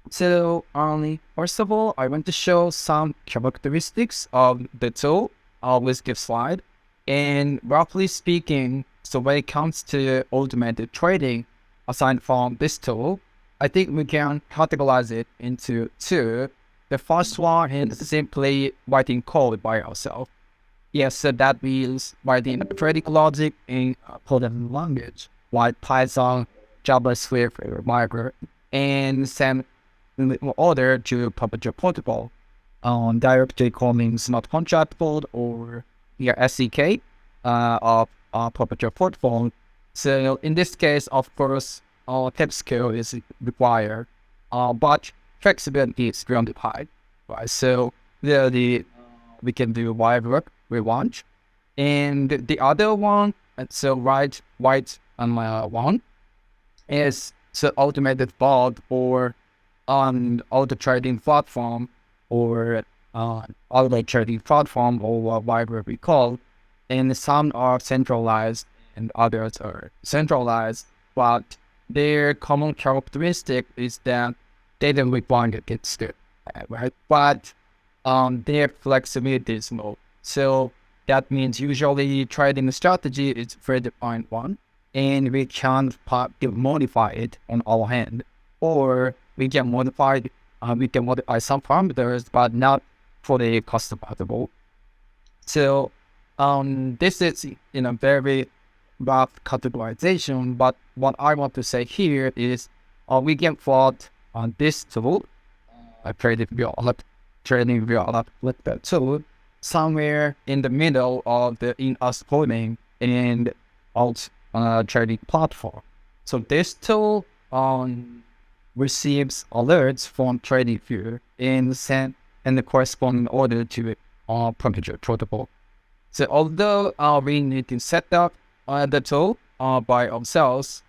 So, first of all, I want to show some characteristics of the tool with this slide. And roughly speaking, so when it comes to automated trading, aside from this tool, I think we can categorize it into two. The first one is simply writing code by ourselves. Yes, so that means writing trading logic in programming language like Python, JavaScript, or Micro, and send in order to Perpetual protocol on directly calling smart contract code or SDK of Perpetual protocol. So in this case, of course, tech skill is required, but flexibility is really high, right? So we can do whatever we want. And the other one, so right one is the automated bot or on auto trading platform or auto trading platform or whatever we call. And some are centralized and others are centralized, but their common characteristic is that they don't require it good, right? But their flexibility is low. So that means usually trading strategy is very defined one, and we can modify it on our hand, or we can modify some parameters, but not fully customizable. So this is in a very rough categorization, but what I want to say here is we can plot on this tool, TradingView with that tool, somewhere in the middle of the in-us coding and alt trading platform. So this tool receives alerts from TradingView and sent in the corresponding order to Perpetual protocol. So although we need to set up the tool by ourselves,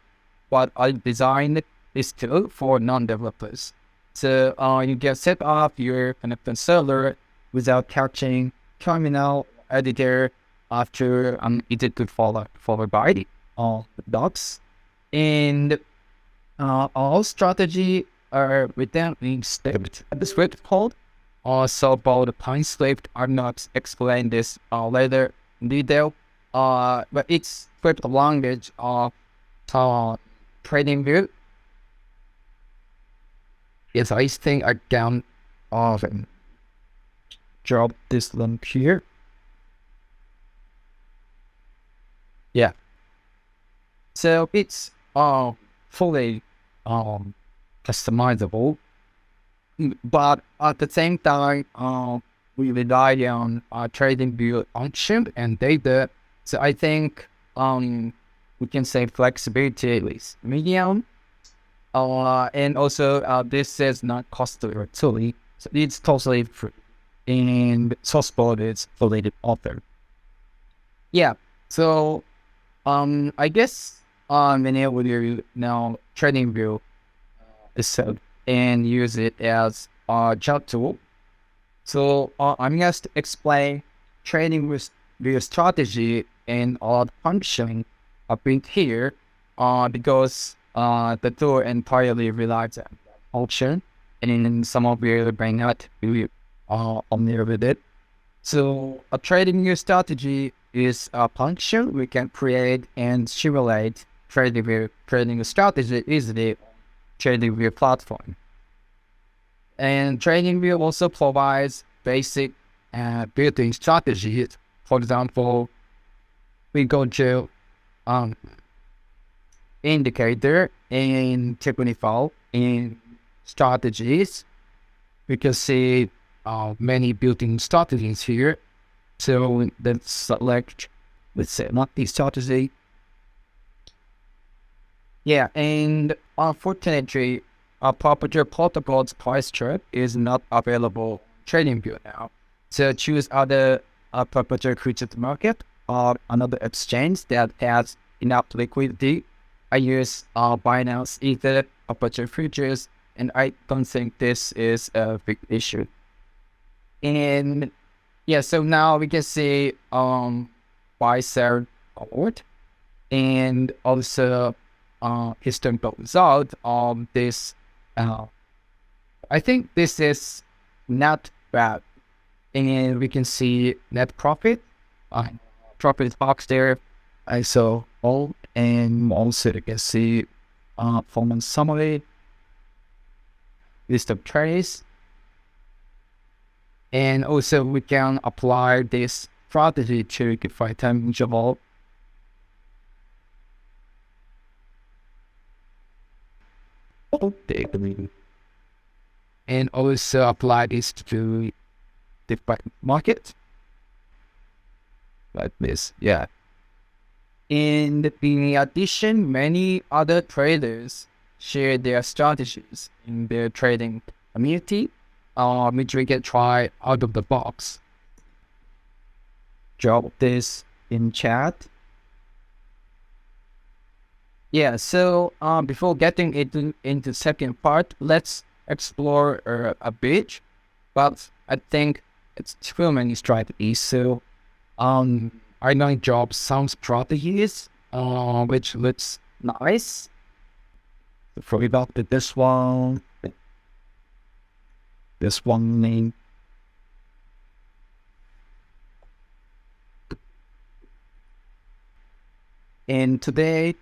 but I designed this tool for non-developers. So you can set up your connected server without touching terminal editor after it could followed by docs. And all strategy are written in script code. Also about the Pine script, I'm not explain this later in detail. But it's script language of TradingView. Yes, I think I can drop this link here. Yeah. So it's fully customizable, but at the same time, we rely on TradingView function and data. So I think we can say flexibility is medium. And also this is not costly or silly, so it's totally free. And source code is fully authored. Yeah. So I guess whenever you now TradingView itself and use it as a job tool. So I'm going to explain trading with view strategy and all the function a bit here because the tool entirely relies on function, and some of you may not be familiar with it. So a trading view strategy is a function we can create and simulate trading strategy easily on TradingView platform. And TradingView also provides basic built-in strategies. For example, we go to indicator and technical in strategies. We can see many built-in strategies here. So let's select, let's say, monthly strategy. Yeah, and unfortunately, Perpetual protocol's price chart is not available on TradingView now. So choose other Perpetual futures market or another exchange that has enough liquidity. I use Binance Ether, Perpetual futures, and I don't think this is a big issue. And yeah, so now we can see buy, sell, forward, and also historical result of this I think this is not bad. And we can see net profit, profit box there. I saw all, and also you can see performance summary, list of trades, and also we can apply this strategy to define time interval. And also apply this to different market like this. Yeah. And in addition, many other traders share their strategies in their trading community, which we can try out of the box. Drop this in chat. Yeah, so before getting into second part, let's explore a bit. But I think it's too many strategies. So I'm going to drop some strategies, which looks nice. For example, this one, name. And today,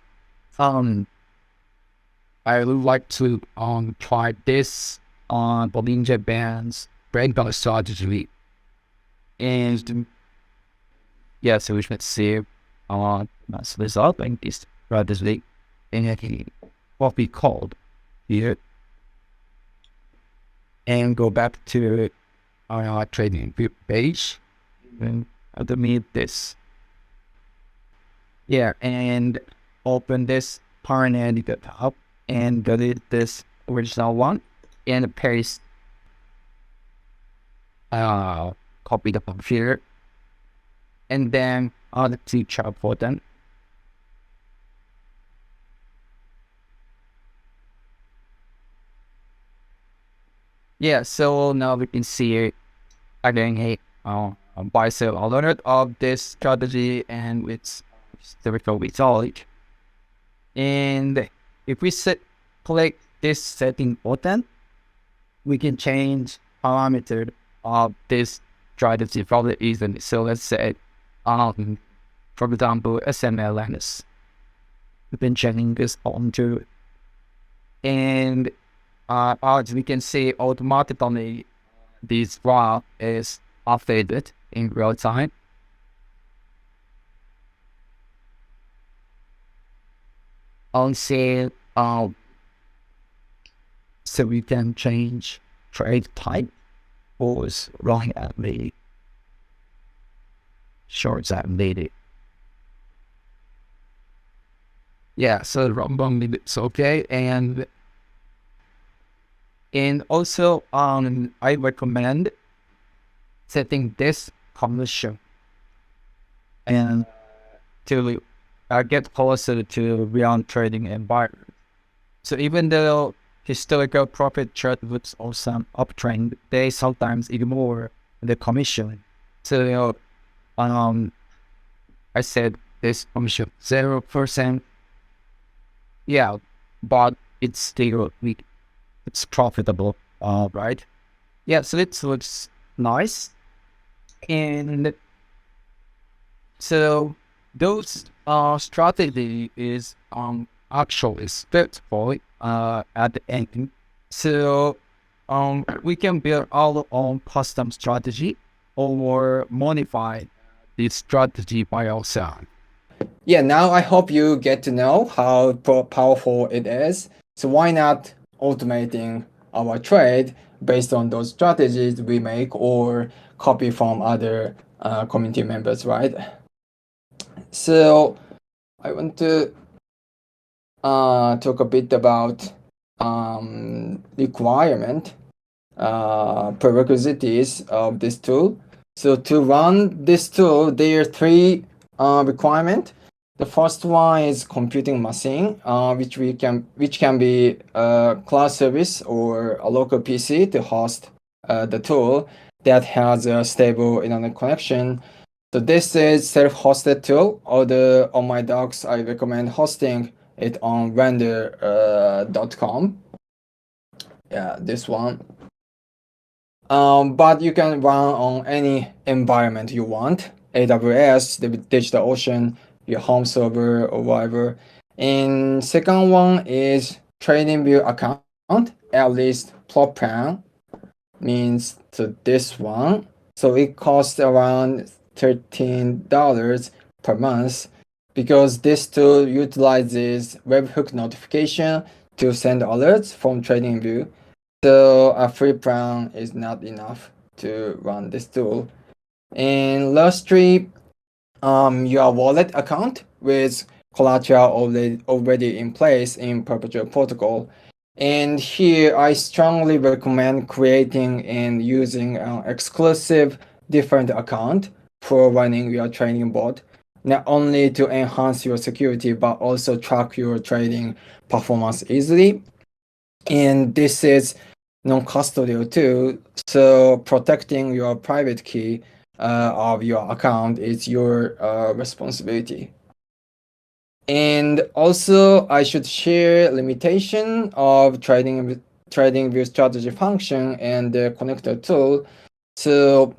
I would like to try this on Bollinger Band's Breakout strategy. And yeah, so we should see that's result in this strategy and what we called here. And go back to our TradingView page and underneath this. Yeah, and open this parent at the top and delete this original one and paste copy the computer and then on the teacher button. Yeah, so now we can see again buy sell alert of this strategy and its historical result. And if we click this setting button, we can change parameter of this strategy fairly easily. So let's say, for example, SMLNS. We've been checking this onto, and as we can see, automatically this graph is updated in real time. Also, so we can change trade type or long at the shorts at the. Yeah, so long it's okay, and also I recommend setting this condition and to get closer to real trading environment. So even though historical profit chart looks awesome uptrend, they sometimes ignore the commission. So I said this commission 0%. Yeah, but it's still it's profitable, right? Yeah, so it looks nice, and so those strategy is actually successful at the end. So we can build our own custom strategy or modify this strategy by ourselves. Yeah, now I hope you get to know how powerful it is. So why not automating our trade based on those strategies we make or copy from other community members, right? So I want to talk a bit about requirement, prerequisites of this tool. So to run this tool, there are three requirements. The first one is computing machine, which can be a cloud service or a local PC to host the tool that has a stable internet connection. So this is self-hosted tool. Although on my docs, I recommend hosting it on render.com. Yeah, this one. But you can run on any environment you want. AWS, the DigitalOcean, your home server or whatever. And second one is TradingView account, at least plot plan means to this one. So it costs around $13 per month because this tool utilizes webhook notification to send alerts from TradingView. So a free plan is not enough to run this tool. And lastly, your wallet account with collateral already in place in Perpetual protocol. And here I strongly recommend creating and using an exclusive different account for running your trading bot, not only to enhance your security, but also track your trading performance easily. And this is non-custodial too, so protecting your private key of your account is your responsibility. And also, I should share limitation of TradingView strategy function and the connector tool. So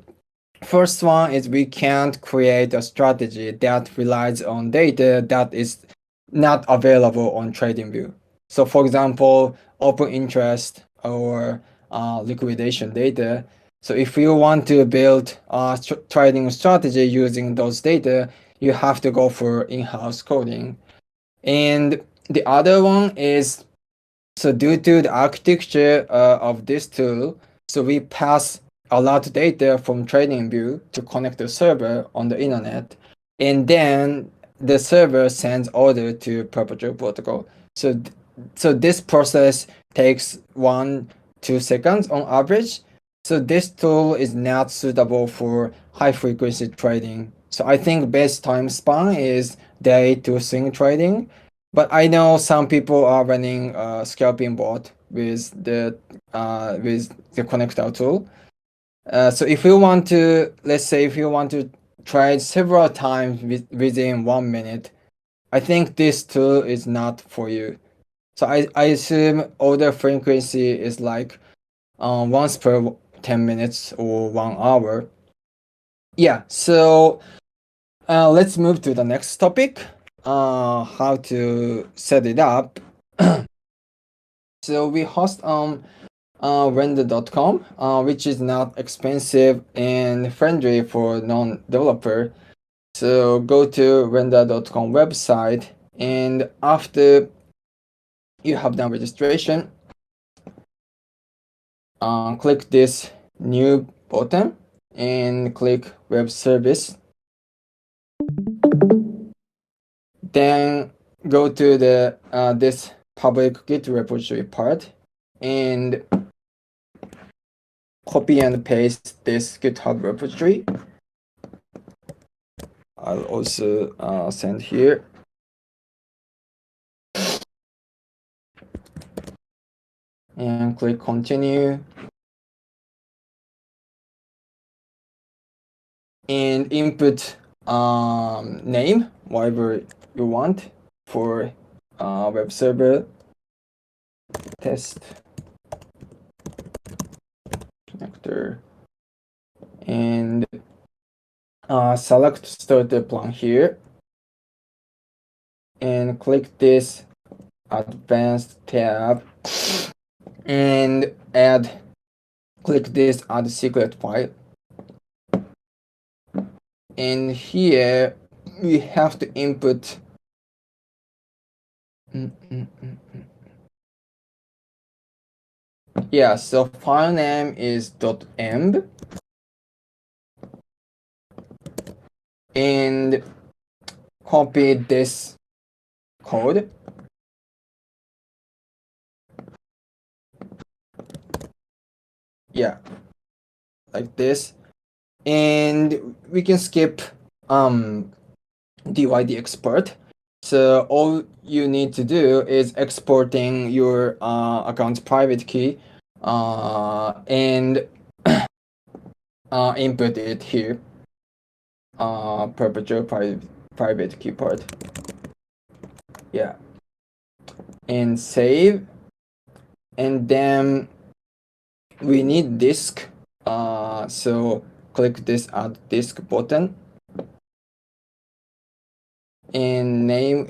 first one is we can't create a strategy that relies on data that is not available on TradingView. So for example, open interest or liquidation data. So if you want to build a trading strategy using those data, you have to go for in-house coding. And the other one is, so due to the architecture of this tool, so we pass a lot of data from TradingView to connect the server on the internet, and then the server sends order to Perpetual protocol. So this process takes 1-2 seconds on average. So this tool is not suitable for high frequency trading. So I think best time span is day to swing trading. But I know some people are running a scalping bot with the connector tool. So if you want to, let's say if you want to try it several times within 1 minute, I think this tool is not for you. So I assume order frequency is like once per 10 minutes or 1 hour. Yeah, so let's move to the next topic. How to set it up. So we host on render.com, which is not expensive and friendly for non-developer. So go to render.com website, and after you have done registration, click this new button and click web service. Then go to the this public Git repository part and copy and paste this GitHub repository. I'll also send here. And click continue. And input name, whatever you want for web server test connector, and select starter plan here and click this advanced tab and click this add secret file. And here we have to input yeah, so file name is .emb and copy this code. Yeah, like this. And we can skip DYD export. So all you need to do is exporting your account's private key and input it here. Perpetual private key part. Yeah. And save. And then we need disk. So click this add disk button, and name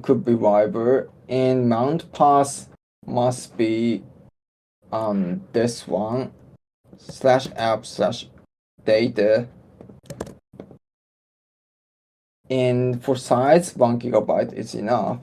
could be whatever, and mount path must be this one /app/data, and for size 1 GB is enough.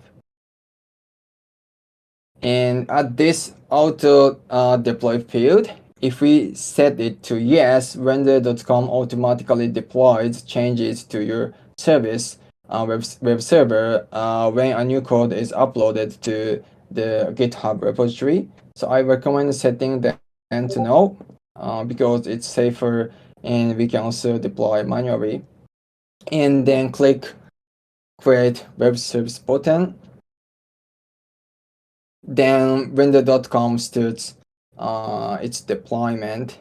And at this auto deploy field, if we set it to yes, render.com automatically deploys changes to your service web server when a new code is uploaded to the GitHub repository. So I recommend setting that to no because it's safer, and we can also deploy manually. And then click create web service button. Then render.com starts its deployment,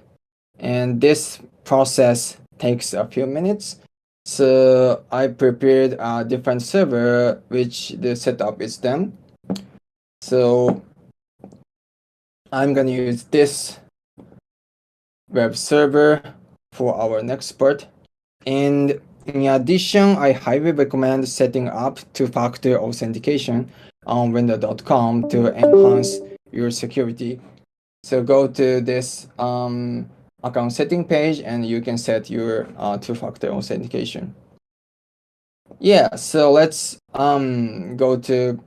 and this process takes a few minutes. So I prepared a different server which the setup is done. So I'm gonna use this web server for our next part. And in addition, I highly recommend setting up two-factor authentication on render.com to enhance your security. So go to this account setting page, and you can set your two-factor authentication. Yeah, so let's go to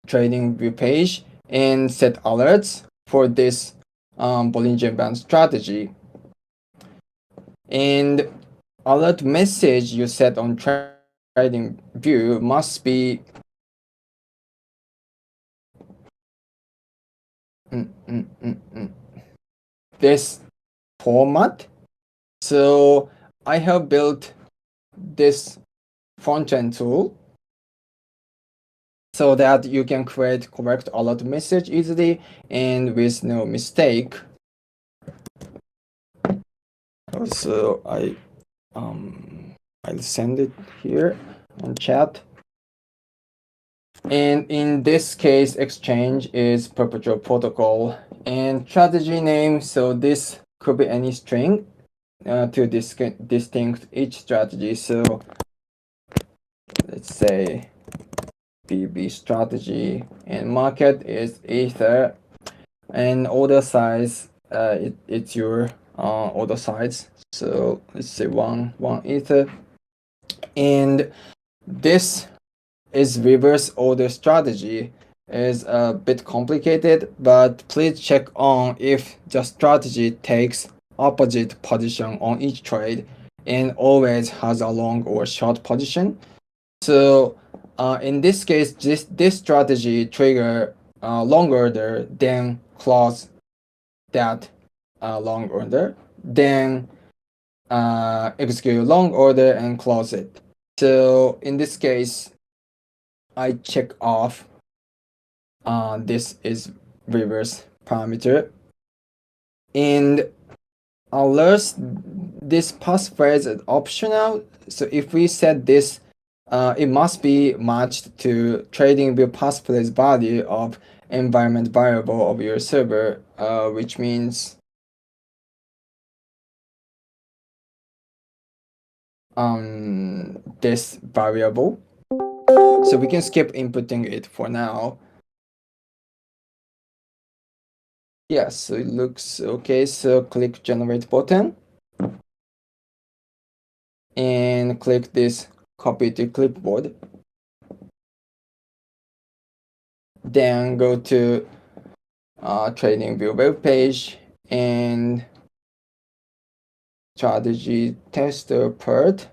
TradingView page and set alerts for this Bollinger Band strategy. And alert message you set on TradingView must be this format. So I have built this front-end tool so that you can create correct alert message easily and with no mistake. So I'll send it here on chat. And in this case, exchange is Perpetual protocol, and strategy name. So this could be any string to distinct each strategy. So let's say BB strategy, and market is Ether, and order size it's your order size. So let's say one Ether, and this is reverse order strategy is a bit complicated, but please check on if the strategy takes opposite position on each trade and always has a long or short position. So in this case, this strategy trigger long order, then close that long order, then execute long order and close it. So in this case, I check off this is reverse parameter, and alerts, this passphrase is optional. So if we set this, it must be matched to TradingView passphrase value of environment variable of your server, which means this variable. So we can skip inputting it for now. Yes, so it looks okay. So click generate button and click this copy to clipboard. Then go to TradingView web page and strategy tester part.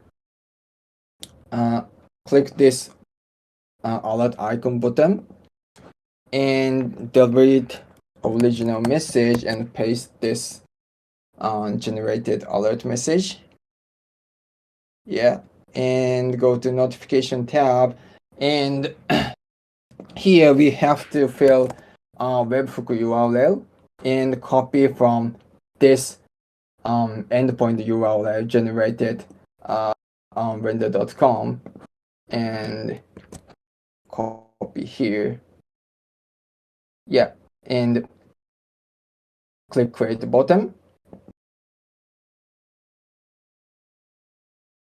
Click this alert icon button and delete original message and paste this generated alert message. Yeah, and go to notification tab, and here we have to fill webhook URL and copy from this endpoint URL generated on render.com and copy copy here. Yeah, and click create button.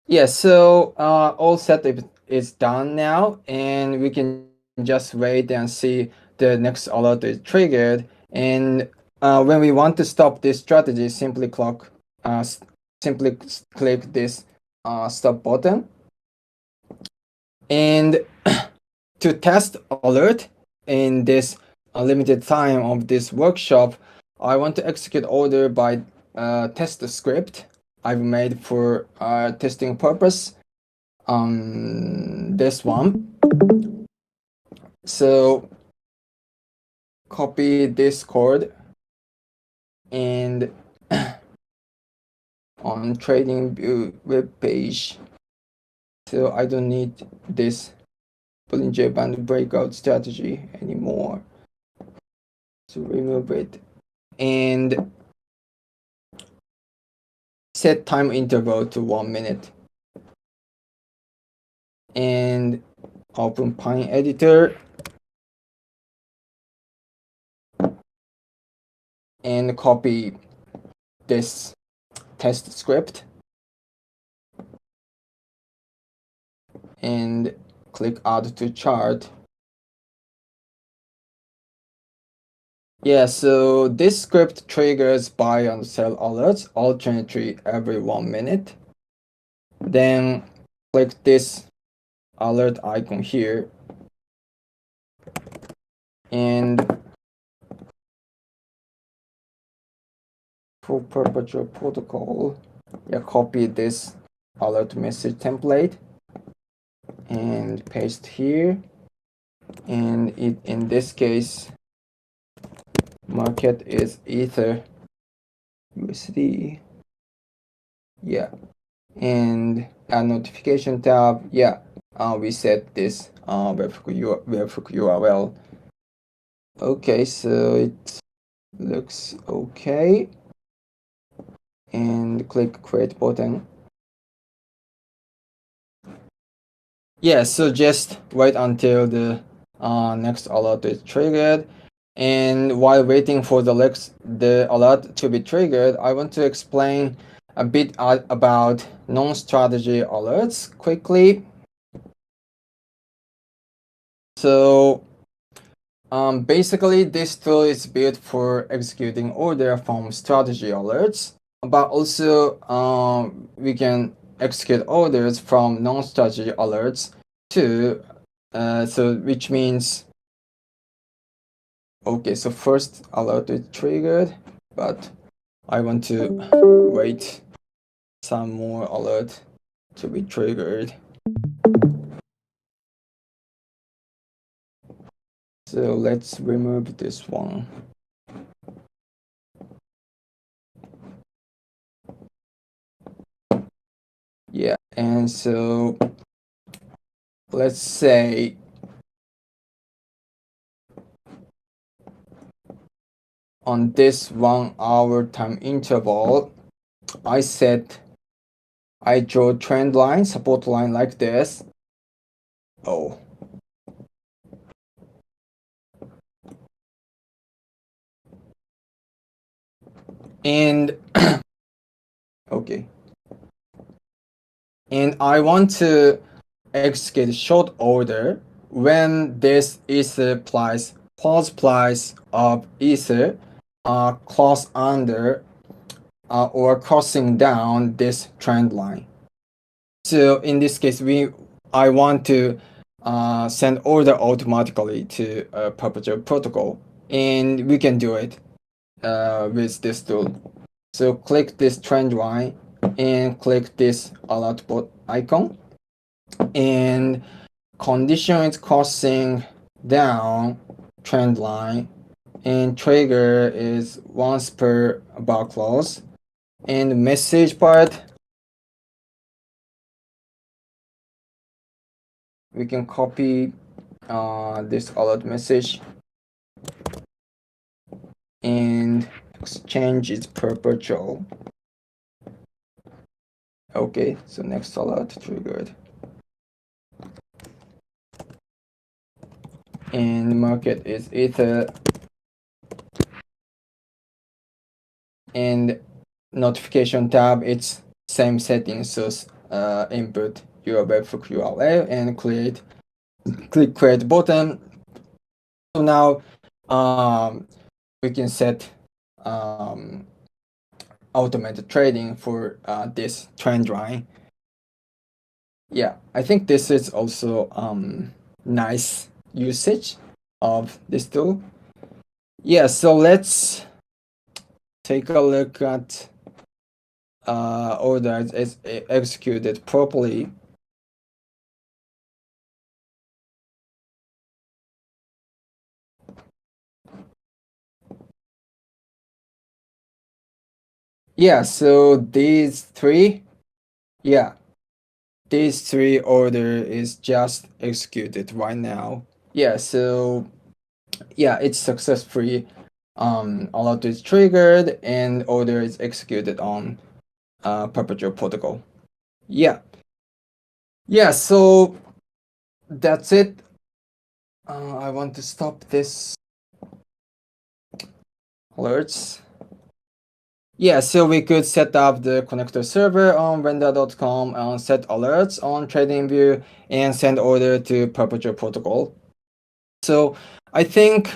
Yeah, so all setup is done now, and we can just wait and see the next alert is triggered. And when we want to stop this strategy, simply click this stop button. And to test alert in this limited time of this workshop, I want to execute order by test script I've made for testing purpose. This one. So copy this code and on TradingView web page. So I don't need this Bollinger Band breakout strategy anymore. So remove it and set time interval to 1 minute. And open Pine editor and copy this test script and click add to chart. Yeah, so this script triggers buy and sell alerts alternately every 1 minute. Then click this alert icon here and for Perpetual protocol, yeah, copy this alert message template and paste here. And in this case, market is Ether USD. Yeah, and a notification tab. Yeah, we set this webhook URL. Okay, so it looks okay. And click create button. Yeah, so just wait until the next alert is triggered. And while waiting for the alert to be triggered, I want to explain a bit about non-strategy alerts quickly. So basically, this tool is built for executing order from strategy alerts, but also we can execute orders from non-strategy alerts too. So which means, okay, so first alert is triggered, but I want to wait some more alert to be triggered. So let's remove this one. Yeah, and so let's say on this 1 hour time interval, I draw trend line, support line like this. Oh. And okay. And I want to execute short order when this Ether price, pulse price of Ether cross under or crossing down this trend line. So in this case, I want to send order automatically to Perpetual protocol, and we can do it with this tool. So click this trend line and click this alert bot icon, and condition is crossing down trend line, and trigger is once per bar close, and message part we can copy this alert message and exchange is perpetual. Okay, so next alert triggered. and market is Ether, and notification tab, it's same settings. So input your webhook URL and click create button. So now we can set automated trading for this trend line. Yeah, I think this is also nice usage of this tool. Yeah, so let's take a look at order is executed properly. Yeah, so these three order is just executed right now. Yeah, so yeah, it's successfully alert is triggered and order is executed on Perpetual protocol. Yeah, so that's it. I want to stop this alerts. Yeah, so we could set up the connector server on vendor.com and set alerts on TradingView and send order to Perpetual protocol. So I think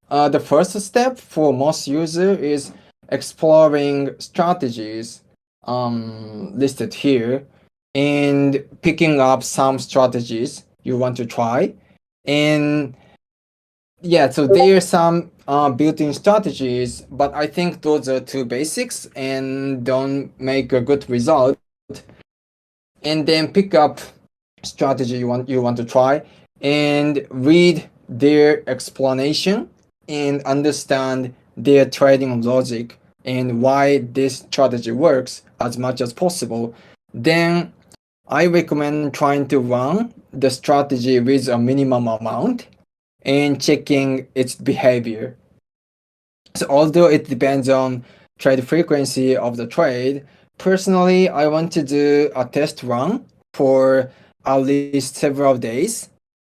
the first step for most user is exploring strategies listed here and picking up some strategies you want to try. And yeah, so there are some built-in strategies, but I think those are too basics and don't make a good result. And then pick up strategy you want to try and read their explanation and understand their trading logic and why this strategy works as much as possible. Then I recommend trying to run the strategy with a minimum amount and checking its behavior. So although it depends on trade frequency of the trade, personally I want to do a test run for at least several days,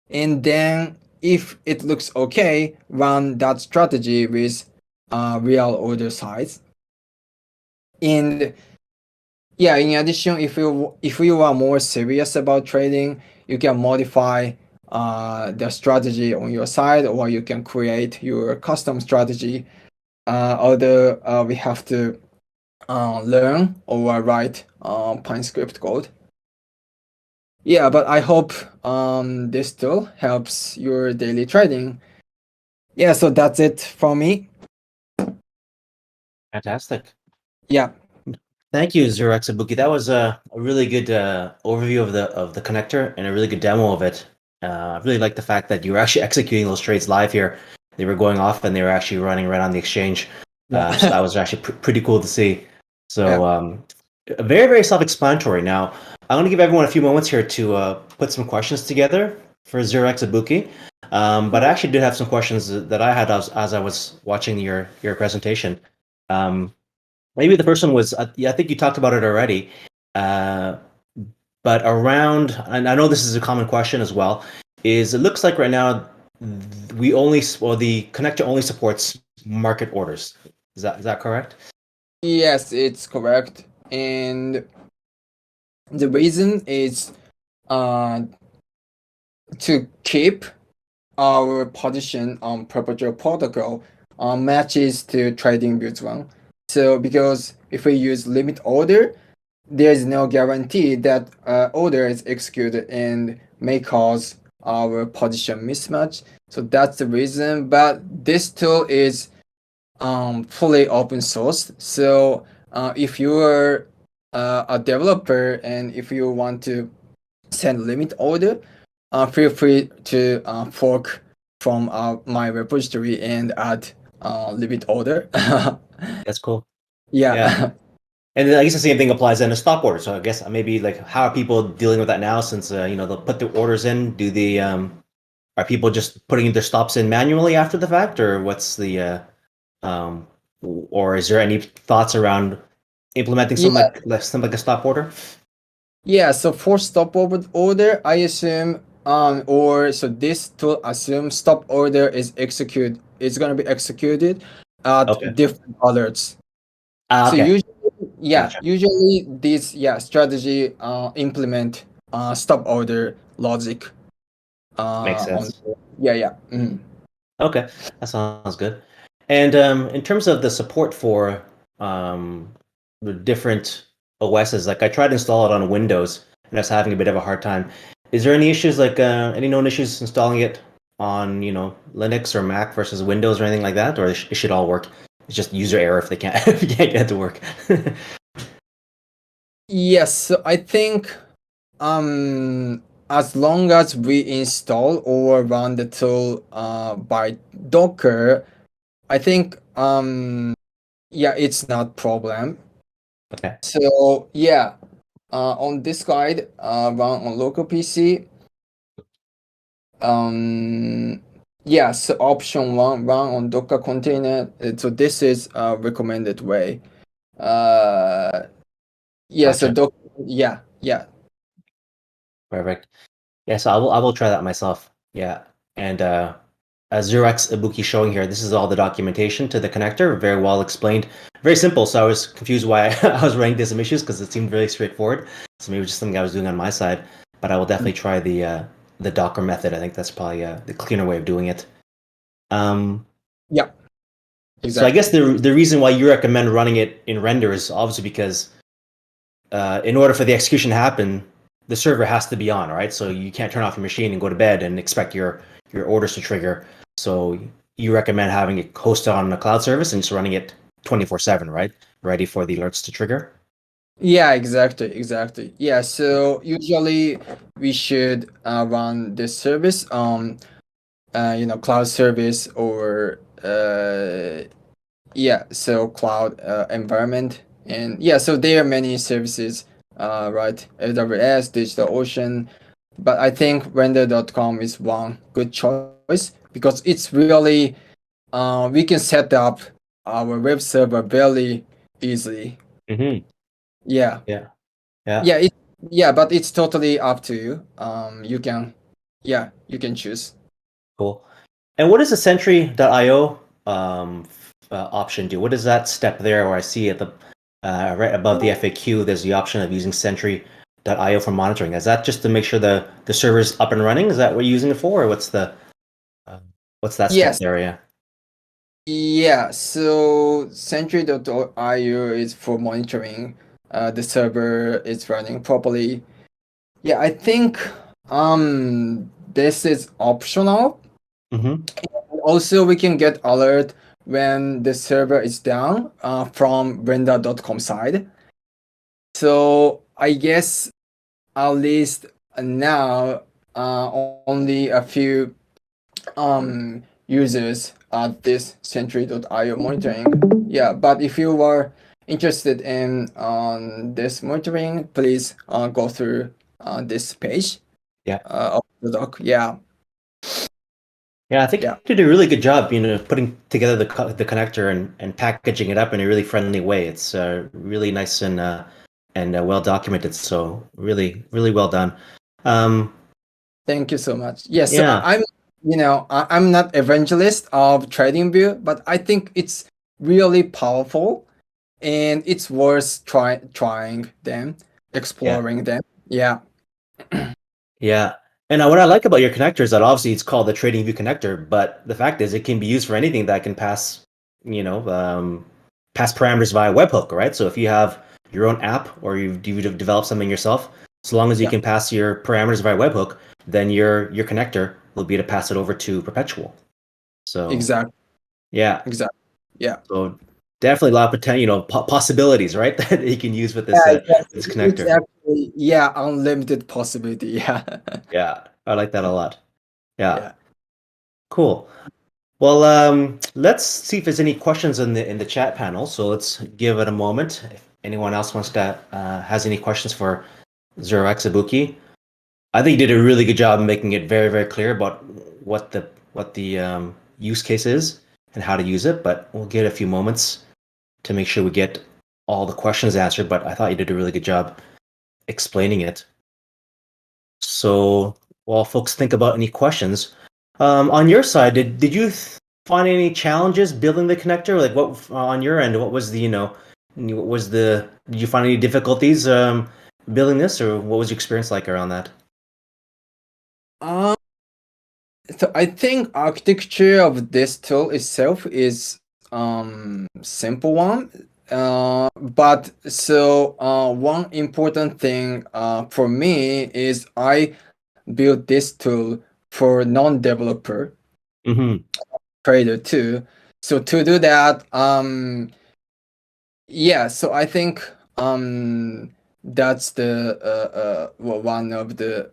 and then if it looks okay, run that strategy with real order size. And yeah, in addition, if you are more serious about trading, you can modify the strategy on your side, or you can create your custom strategy. Although we have to learn or write Pine script code. Yeah, but I hope this tool helps your daily trading. Yeah, so that's it for me. Fantastic. Yeah. Thank you, Zurexabuki. That was a really good overview of the connector and a really good demo of it. I really like the fact that you were actually executing those trades live here. They were going off and they were actually running right on the exchange. Yeah. So that was actually pretty cool to see. So Yeah. very, very self-explanatory. Now, I'm going to give everyone a few moments here to put some questions together for Zurexabuki. But I actually did have some questions that I had as I was watching your presentation. Maybe the first one was, yeah, I think you talked about it already, but around, and I know this is a common question as well, is it looks like right now the connector only supports market orders. Is that correct? Yes, it's correct. And the reason is uh, to keep our position on Perpetual protocol matches to TradingView's one. So because if we use limit order, there is no guarantee that order is executed and may cause our position mismatch. So that's the reason. But this tool is fully open source. So if you are a developer and if you want to send limit order, feel free to fork from my repository and add limit order. That's cool. Yeah. Yeah. And then I guess the same thing applies then to stop orders. So I guess maybe like how are people dealing with that now since they'll put their orders in? Do they are people just putting their stops in manually after the fact, or what's the or is there any thoughts around implementing Yeah. something like a stop order? Yeah. So for stop order, I assume or so this tool assumes stop order is execute. It's gonna be executed at Okay. different alerts. So Okay. Gotcha. usually this strategy implement stop order logic Makes on sense. mhm. Okay, that sounds good. And in terms of the support for um, the different OSs, like I tried to install it on Windows and I was having a bit of a hard time. Is there any issues like any known issues installing it on Linux or Mac versus Windows or anything like that, or it should all work? It's just user error if they can't if you can't get it to work. Yes, so I think as long as we install or run the tool by Docker, I think it's not problem. Okay, So on this guide, run on local PC. So option one, run on Docker container. So this is a recommended way. Uh, so gotcha. Docker, yeah. Perfect. Yes, I will try that myself. Yeah. And as Xerox Ibuki showing here, this is all the documentation to the connector, very well explained, very simple. So I was confused why I was running into some issues because it seemed really straightforward. So maybe it was just something I was doing on my side. But I will definitely try the Docker method. I think that's probably the cleaner way of doing it. Um, Yeah, so I guess exactly. the reason why you recommend running it in render is obviously because in order for the execution to happen, the server has to be on, right? So you can't turn off your machine and go to bed and expect your orders to trigger. So you recommend having it hosted on a cloud service and just running it 24/7, right? Ready for the alerts to trigger. Yeah, exactly. Yeah, so usually we should run this service cloud service or so cloud environment. And so there are many services, right? AWS, DigitalOcean, but I think render.com is one good choice because it's really we can set up our web server very easily. Mm-hmm. Yeah. Yeah. Yeah. Yeah, but it's totally up to you. You can choose. Cool. And what does the Sentry.io option do? What does that step there where I see at the right above the FAQ, there's the option of using Sentry.io for monitoring. Is that just to make sure the server's up and running? Is that what you're using it for, or uh, what's that step Yes. there? Yeah. Yeah, so Sentry.io is for monitoring the server is running properly. Yeah, I think this is optional. Mm-hmm. Also, we can get alert when the server is down from render.com side. So I guess at least now only a few users at this Sentry.io monitoring. Yeah, but if you were interested in this monitoring, please go through this page Yeah. of the doc. Yeah, Yeah, I think yeah, you did a really good job, putting together the connector and packaging it up in a really friendly way. It's really nice and well documented. So really, really well done. Um, thank you so much. Yes, so yeah, I'm not evangelist of TradingView, but I think it's really powerful and it's worth trying them, yeah. exploring them. Yeah. Yeah. And what I like about your connector is that obviously it's called the TradingView connector, but the fact is it can be used for anything that can you know, pass parameters via webhook, right? So if you have your own app or you've developed something yourself, so long as you Yeah, can pass your parameters via webhook, then your connector will be able to pass it over to Perpetual. So exactly. yeah, Exactly. Yeah. so definitely a lot of potential, possibilities, right? That you can use with Yeah, yes. this It's connector. actually unlimited possibility. Yeah. Yeah, I like that a lot. Yeah, Yeah. cool. Well, let's see if there's any questions in the chat panel. So let's give it a moment. If anyone else has any questions for Zero X Ibuki, I think you did a really good job of making it very, very clear about what the use case is and how to use it. But we'll get a few moments to make sure we get all the questions answered. But I thought you did a really good job explaining it. So while folks think about any questions, on your side, did you find any challenges building the connector? Like what on your end? What was the what was the did you find any difficulties building this, or what was your experience like around that? Um, so I think architecture of this tool itself is simple one. But so one important thing for me is I built this tool for non-developer Mm-hmm. trader too. So to do that, yeah, so I think that's the one of the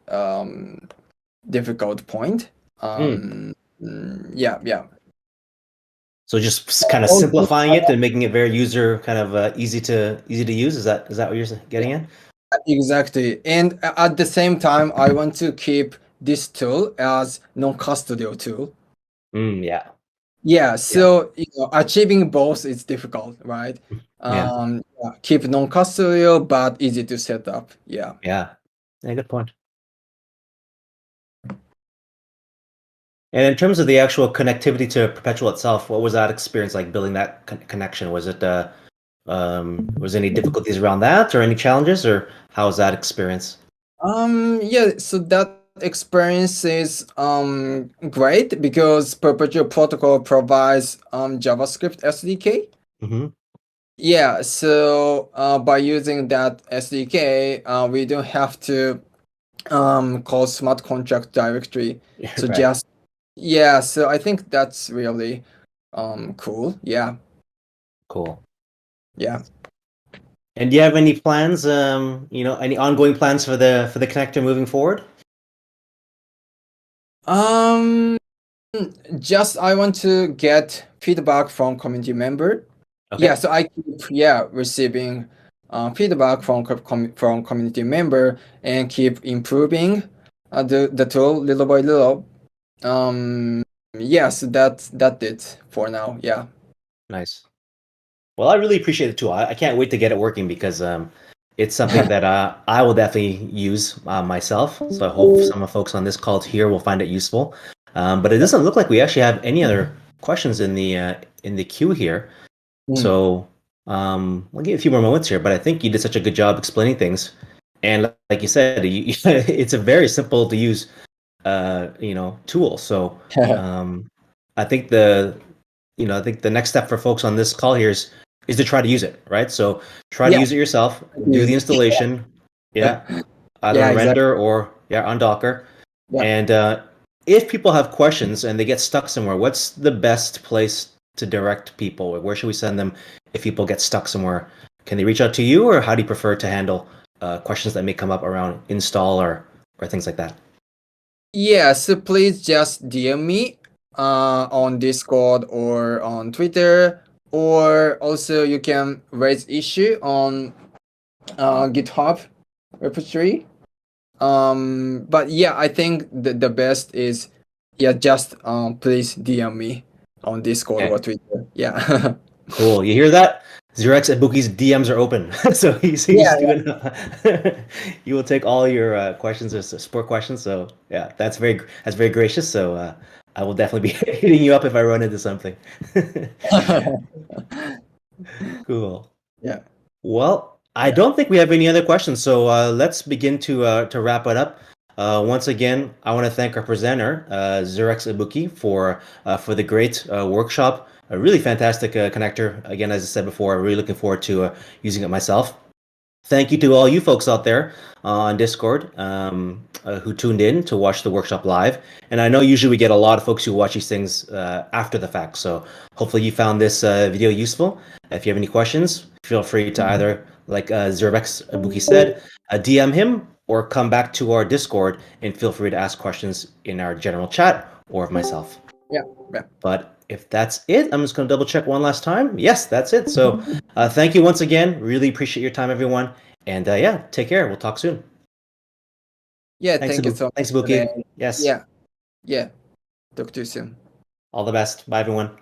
difficult point. Mm. Yeah, yeah. So just kind of Also, simplifying it and making it very user kind of easy to use. Is that what you're getting at? exactly. And at the same time, I want to keep this tool as non-custodial tool. Yeah. Yeah, Yeah. so achieving both is difficult, right? Yeah. Yeah, keep non-custodial but easy to set up. Yeah. Yeah. Yeah. Good point. And in terms of the actual connectivity to Perpetual itself, what was that experience like building that connection? Was it was any difficulties around that or any challenges or how was that experience? Yeah, so that experience is great because Perpetual Protocol provides JavaScript SDK. Mm-hmm. Yeah, so by using that SDK, we don't have to call smart contract directly. So Right. just yeah, so I think that's really cool. Yeah, Cool. yeah. And do you have any plans, any ongoing plans for the connector moving forward? Um, just I want to get feedback from community member. Yeah, Okay. so I keep receiving feedback from from community member and keep improving the tool little by little. Yeah, so that's it for now. Yeah. Nice. Well, I really appreciate it too. I can't wait to get it working because it's something that I will definitely use myself. So I hope some of the folks on this call here will find it useful. But it doesn't look like we actually have any other questions in the queue here. Mm. So we'll give you a few more moments here. But I think you did such a good job explaining things, and like you said, it's a very simple to use tool. So um, I think I think the next step for folks on this call here is to try to use it, right? So try to Yeah. use it yourself, do the Agree. installation, yeah, either Yeah, on exactly. render or yeah on Docker. Yeah. And if people have questions and they get stuck somewhere, what's the best place to direct people? Where should we send them if people get stuck somewhere? Can they reach out to you, or how do you prefer to handle questions that may come up around install or things like that? Yeah, so please just DM me on Discord or on Twitter, or also you can raise issue on GitHub repository. But yeah, I think the best is yeah, just please DM me on Discord or Okay. Twitter. Yeah. Cool. You hear that? Xerox at Bookie's DMs are open, so he's Yeah, doing. He will take all your questions or support questions. So yeah, that's very gracious. So I will definitely be hitting you up if I run into something. yeah. Cool. Yeah. Well, I Yeah. don't think we have any other questions, so let's begin to wrap it up. Once again, I want to thank our presenter, Zurex Ibuki, for the great workshop. A really fantastic connector. Again, as I said before, I'm really looking forward to using it myself. Thank you to all you folks out there on Discord who tuned in to watch the workshop live. And I know usually we get a lot of folks who watch these things after the fact. So hopefully you found this video useful. If you have any questions, feel free to either, like Zerbex Abuki said, DM him or come back to our Discord and feel free to ask questions in our general chat or of myself. Yeah. Yeah. But if that's it, I'm just going to double check one last time. Yes, that's it. So thank you once again. Really appreciate your time, everyone. And yeah, take care. We'll talk soon. Yeah, Thanks, thank you so much Thanks, today. Ibuki. Yes. Yeah. Yeah. Talk to you soon. All the best. Bye, everyone.